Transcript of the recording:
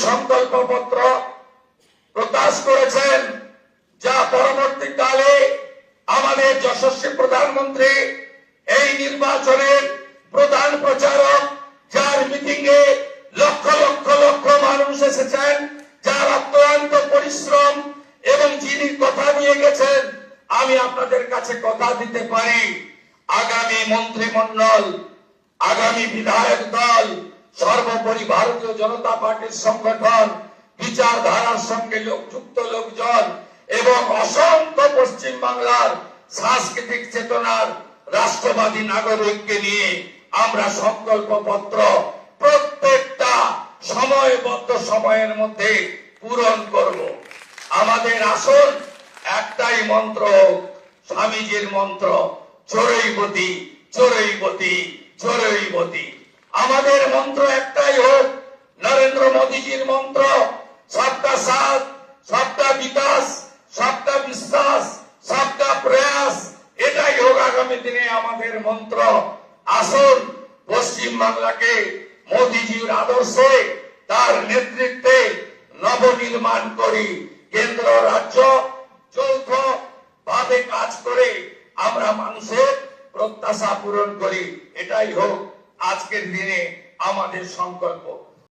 সংকল্পপত্র প্রকাশ করেছেন, যা পরবর্তীকালে আমাদের যশস্বী প্রধানমন্ত্রী এই নির্বাচনের প্রধান প্রচারক, যার মিটিং এ লক্ষ লক্ষ লক্ষ মানুষ এসেছেন, যার অক্লান্ত পরিশ্রম এবং যিনি কথা দিয়ে গেছেন, আমি আপনাদের কাছে কথা দিতে পারি, আগামী মন্ত্রিমণ্ডল, আগামী বিধায়ক দল, সর্বোপরি ভারতীয় জনতা পার্টির সংগঠন, বিচারধারার সঙ্গে যুক্ত লোকজন এবং অসংখ্য পশ্চিম বাংলার সাংস্কৃতিক চেতনার রাষ্ট্রবাদী নাগরিককে নিয়ে আমরা সংকল্পপত্র প্রত্যেকটা সময়বদ্ধ সময়ের মধ্যে পূরণ করব। আমাদের আসল একটাই মন্ত্র, স্বামীজির মন্ত্র, চোরৈবতী চোরৈবতী চোরৈবতী। আমাদের মন্ত্র একটাই হোক, নরেন্দ্র মোদীজির মন্ত্র, সবকা সাথ, সবকা বিকাশ, সবকা বিশ্বাস, সবকা প্রয়াস। এটাই হোক আগামী দিনে আমাদের মন্ত্র। আসুন পশ্চিম বাংলাকে মোদীজির আদর্শে, তার নেতৃত্বে নবনির্মাণ করি। কেন্দ্র রাজ্য যৌথ ভাবে কাজ করে আমরা মানুষের প্রত্যাশা পূরণ করি। এটাই হোক আজকের দিনে আমাদের সংকল্প।